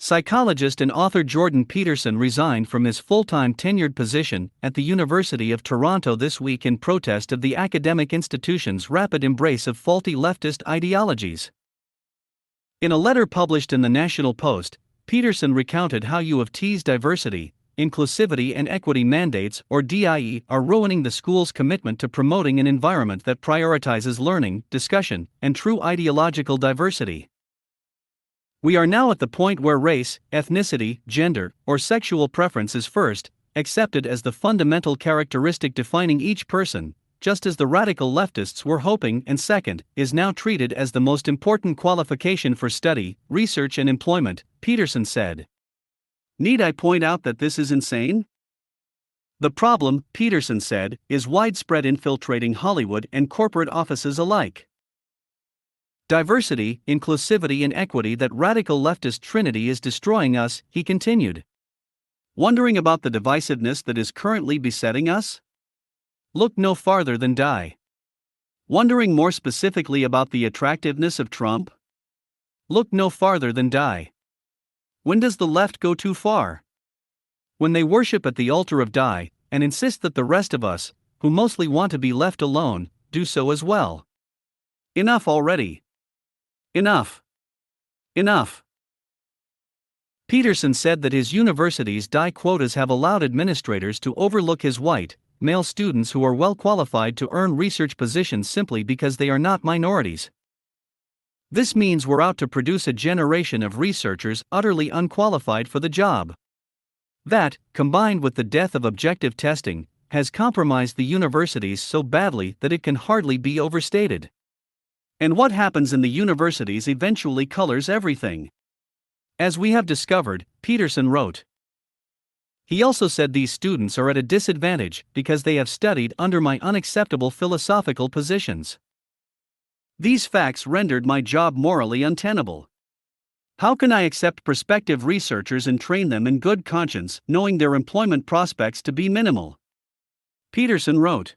Psychologist and author Jordan Peterson resigned from his full-time tenured position at the University of Toronto this week in protest of the academic institution's rapid embrace of faulty leftist ideologies. In a letter published in the National Post, Peterson recounted how U of T's diversity, inclusivity and equity mandates, or DIE, are ruining the school's commitment to promoting an environment that prioritizes learning, discussion, and true ideological diversity. We are now at the point where race, ethnicity, gender, or sexual preference is first accepted as the fundamental characteristic defining each person, just as the radical leftists were hoping, and second, is now treated as the most important qualification for study, research and employment, Peterson said. Need I point out that this is insane? The problem, Peterson said, is widespread, infiltrating Hollywood and corporate offices alike. Diversity, inclusivity and equity, that radical leftist Trinity is destroying us, he continued. Wondering about the divisiveness that is currently besetting us? Look no farther than DIE. Wondering more specifically about the attractiveness of Trump? Look no farther than DIE. When does the left go too far? When they worship at the altar of DIE, and insist that the rest of us, who mostly want to be left alone, do so as well. Enough already. Enough. Enough. Peterson said that his university's DIE quotas have allowed administrators to overlook his white, male students who are well qualified to earn research positions simply because they are not minorities. This means we're out to produce a generation of researchers utterly unqualified for the job. That, combined with the death of objective testing, has compromised the universities so badly that it can hardly be overstated. And what happens in the universities eventually colors everything. As we have discovered, Peterson wrote. He also said these students are at a disadvantage because they have studied under my unacceptable philosophical positions. These facts rendered my job morally untenable. How can I accept prospective researchers and train them in good conscience, knowing their employment prospects to be minimal? Peterson wrote.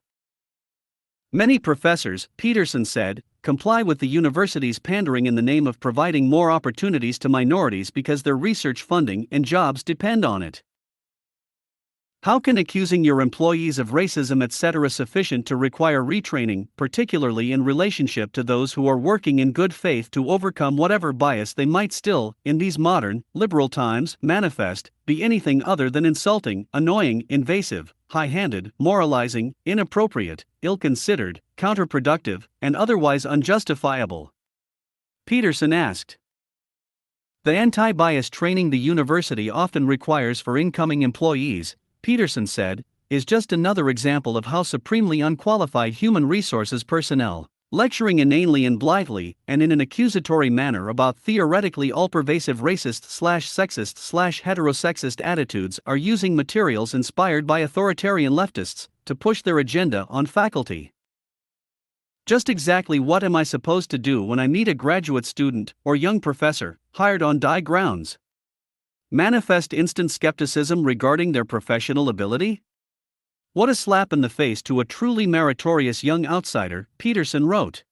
Many professors, Peterson said, comply with the university's pandering in the name of providing more opportunities to minorities because their research funding and jobs depend on it. How can accusing your employees of racism etc. sufficient to require retraining, particularly in relationship to those who are working in good faith to overcome whatever bias they might still, in these modern, liberal times, manifest, be anything other than insulting, annoying, invasive, high-handed, moralizing, inappropriate, ill-considered, counterproductive, and otherwise unjustifiable? Peterson asked. The anti-bias training the university often requires for incoming employees, Peterson said, is just another example of how supremely unqualified human resources personnel, lecturing inanely and blithely and in an accusatory manner about theoretically all-pervasive racist/sexist/heterosexist attitudes, are using materials inspired by authoritarian leftists to push their agenda on faculty. Just exactly what am I supposed to do when I meet a graduate student or young professor hired on DIE grounds? Manifest instant skepticism regarding their professional ability? What a slap in the face to a truly meritorious young outsider, Peterson wrote.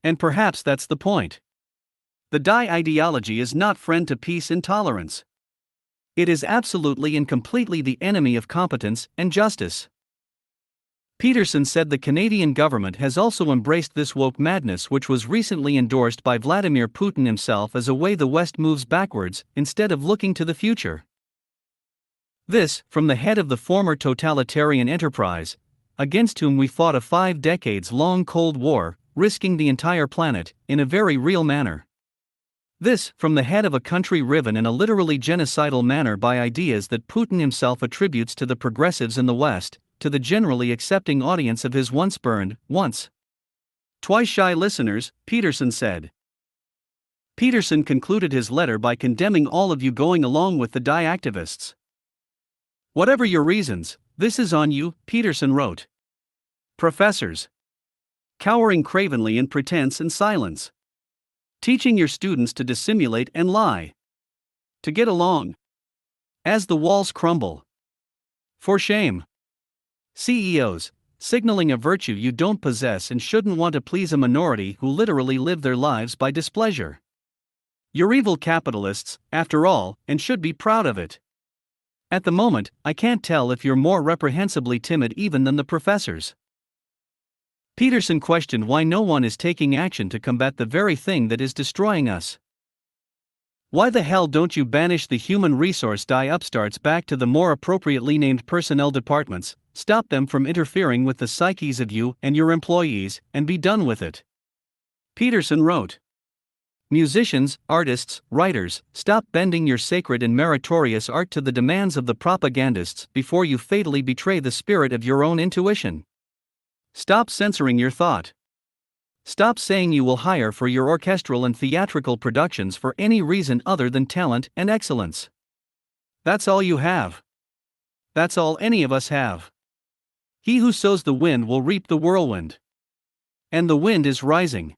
And perhaps that's the point. The DIE ideology is not friend to peace and tolerance. It is absolutely and completely the enemy of competence and justice. Peterson said the Canadian government has also embraced this woke madness, which was recently endorsed by Vladimir Putin himself, as a way the West moves backwards, instead of looking to the future. This, from the head of the former totalitarian enterprise, against whom we fought a 5 decades-long Cold War, risking the entire planet, in a very real manner. This, from the head of a country riven in a literally genocidal manner by ideas that Putin himself attributes to the progressives in the West, to the generally accepting audience of his once burned, once twice shy listeners, Peterson said. Peterson concluded his letter by condemning all of you going along with the DIE activists. Whatever your reasons, this is on you, Peterson wrote. Professors. Cowering cravenly in pretense and silence. Teaching your students to dissimulate and lie. To get along. As the walls crumble. For shame. CEOs, signaling a virtue you don't possess and shouldn't want to please a minority who literally live their lives by displeasure. You're evil capitalists, after all, and should be proud of it. At the moment, I can't tell if you're more reprehensibly timid even than the professors. Peterson questioned why no one is taking action to combat the very thing that is destroying us. Why the hell don't you banish the human resource upstarts back to the more appropriately named personnel departments, stop them from interfering with the psyches of you and your employees, and be done with it? Peterson wrote. Musicians, artists, writers, stop bending your sacred and meritorious art to the demands of the propagandists before you fatally betray the spirit of your own intuition. Stop censoring your thought. Stop saying you will hire for your orchestral and theatrical productions for any reason other than talent and excellence. That's all you have. That's all any of us have. He who sows the wind will reap the whirlwind. And the wind is rising.